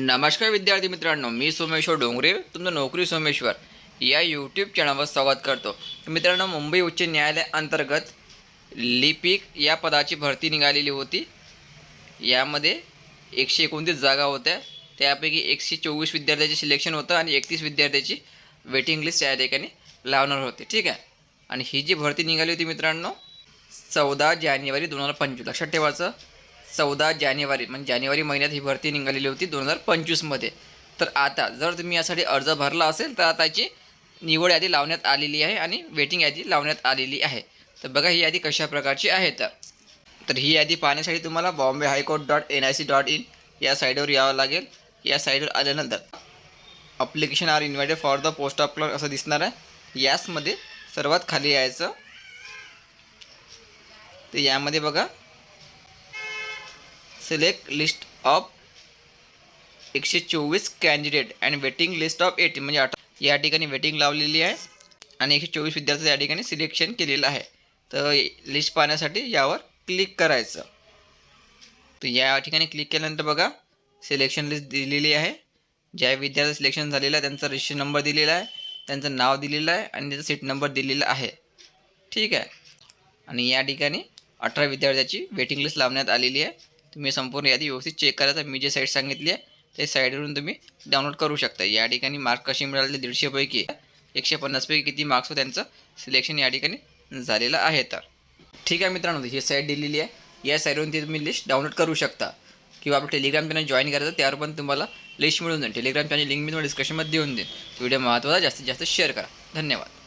नमस्कार विद्यार्थी मित्रांनो, मी सोमेश्वर डोंगरे तुमचं नोकरी सोमेश्वर या यूट्यूब चॅनलवर स्वागत करतो। मित्रांनो, मुंबई उच्च न्यायालय अंतर्गत लिपिक या पदाची भरती निघालेली होती। यामध्ये 129 जागा होत्या। त्यापैकी 124 विद्यार्थ्यांचे सिलेक्शन होतं आणि 31 विद्यार्थ्यांची वेटिंग लिस्ट या ठिकाणी लावणार होते। ठीक आहे। आणि ही जी भरती निघाली होती मित्रांनो 14 जानेवारी 2025, लक्षात ठेवायचं 14 जानेवारी म्हणजे जानेवारी महिन्यात ही भरती निघालेली होती 2025 मध्ये। तर आता जर तुम्ही यासाठी अर्ज भरला असेल तर त्याची निवड यादी लावण्यात आलेली आहे आणि वेटिंग यादी लावण्यात आलेली आहे। तर बघा ही यादी कशा प्रकारची आहे। तर ही यादी पाहण्यासाठी तुम्हाला bombay.highcourt.nic.in या साईडवर यावं लागेल। या साईडवर आल्यानंतर application are invited for the post of clerk असं दिसणार आहे। यासमध्ये सर्वात खाली यायचं। तर यामध्ये बघा select list of 124 candidate and waiting list of 80 म्हणजे 18 या ठिकाणी वेटिंग लावलेली आहे आणि 124 विद्यार्थी या ठिकाणी सिलेक्शन केलेलं आहे। तर लिस्ट पाहण्यासाठी यावर क्लिक करायचं। तर या ठिकाणी क्लिक केल्यानंतर बघा सिलेक्शन लिस्ट दिलेली आहे। ज्या विद्यार्थी सिलेक्शन झालेलं आहे त्यांचा रजिस्ट्रेशन नंबर दिलेला आहे, त्यांचं नाव दिलेलं आहे आणि त्याचा सीट नंबर दिलेला आहे। ठीक आहे। आणि या ठिकाणी 18 विद्यार्थ्यांची वेटिंग लिस्ट लावण्यात आलेली आहे। तुम्ही संपूर्ण यादी व्यवस्थित चेक करायचं। मी जे साईट सांगितली आहे ते साईडवरून तुम्ही डाउनलोड करू शकता। या ठिकाणी मार्क कसे मिळाले 150 पैकी 150 पैकी किती मार्क्स हो त्यांचं सिलेक्शन या ठिकाणी झालेलं आहे। तर ठीक आहे मित्रांनो, ही साईट दिलेली आहे। या साईडवरून ती तुम्ही लिस्ट डाउनलोड करू शकता किंवा आपलं टेलिग्राम चॅनल जॉईन करायचं, त्यावर पण तुम्हाला लिस्ट मिळून जाईल। टेलिग्राम चॅनल लिंक मी तुम्हाला डिस्क्रिप्शनमध्ये देऊन देईन। व्हिडिओ महत्त्वाचा जास्तीत जास्त शेअर करा। धन्यवाद।